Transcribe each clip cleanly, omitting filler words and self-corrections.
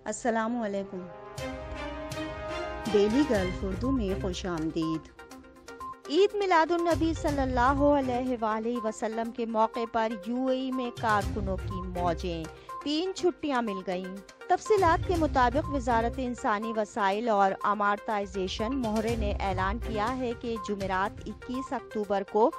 السلام علیکم۔ Daily golf Urdu میں خوش آمدید۔ عید میلاد النبی صلی اللہ علیہ وآلہ وسلم کے موقع پر UAE میں کارکنوں کی موجیں، 3 چھٹیاں مل گئیں۔ تفصیلات کے مطابق وزارت انسانی وسائل اور امارتائزیشن مہرے نے اعلان کیا ہے کہ جمعرات 21 اکتوبر کو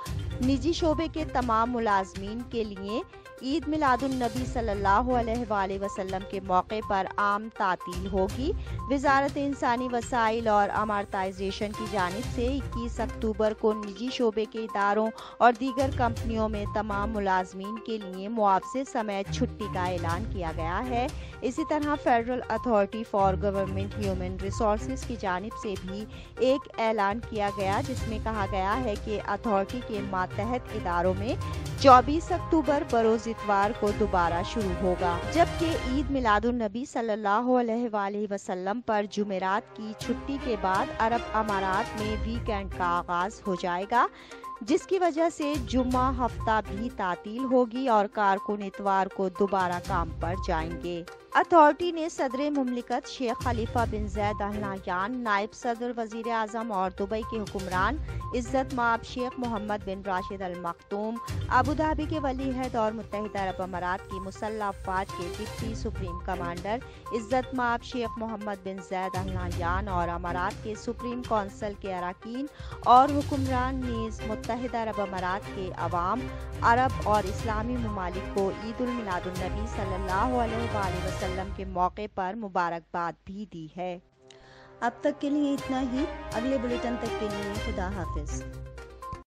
نجی شعبے کے تمام ملازمین کے لیے عید میلاد النبی صلی اللہ علیہ وآلہ وسلم کے موقع پر عام تعطیل ہوگی۔ وزارت انسانی وسائل اور امارتائزیشن کی جانب سے 21 اکتوبر کو نجی شعبے کے اداروں اور دیگر کمپنیوں میں تمام ملازمین کے لیے معاوضے سمیت چھٹی کا اعلان کیا گیا ہے۔ اسی طرح federal authority for government human resources کی جانب سے بھی ایک اعلان کیا گیا، جس میں کہا گیا ہے کہ اتھارٹی کے ماتحت اداروں میں 24 اکتوبر بروز اتوار کو دوبارہ شروع ہوگا، جبکہ عید میلاد النبی صلی اللہ علیہ وآلہ وسلم پر جمعرات کی چھٹی کے بعد عرب امارات میں ویکینڈ کا آغاز ہو جائے گا، جس کی وجہ سے جمعہ ہفتہ بھی تعطیل ہوگی اور کارکن اتوار کو دوبارہ کام پر جائیں گے۔ اتھارٹی نے صدر مملکت شیخ خلیفہ بن زید ال نہیان، نائب صدر وزیر اعظم اور دبئی کے حکمران عزت مآب شیخ محمد بن راشد ال مختوم، ابوظہبی کے ولی عہد اور متحدہ عرب امارات کی مسلح افواج کے ڈپٹی سپریم کمانڈر عزت مآب شیخ محمد بن زید ال نہیان اور امارات کے سپریم کونسل کے اراکین اور حکمران نیز متحدہ عرب امارات کے عوام، عرب اور اسلامی ممالک کو عید المیلاد النبی صلی اللہ علیہ وآلہ وسلم کے موقع پر مبارکباد بھی دی ہے۔ اب تک کے لیے اتنا ہی۔ اگلے بلیٹن تک کے لیے خدا حافظ۔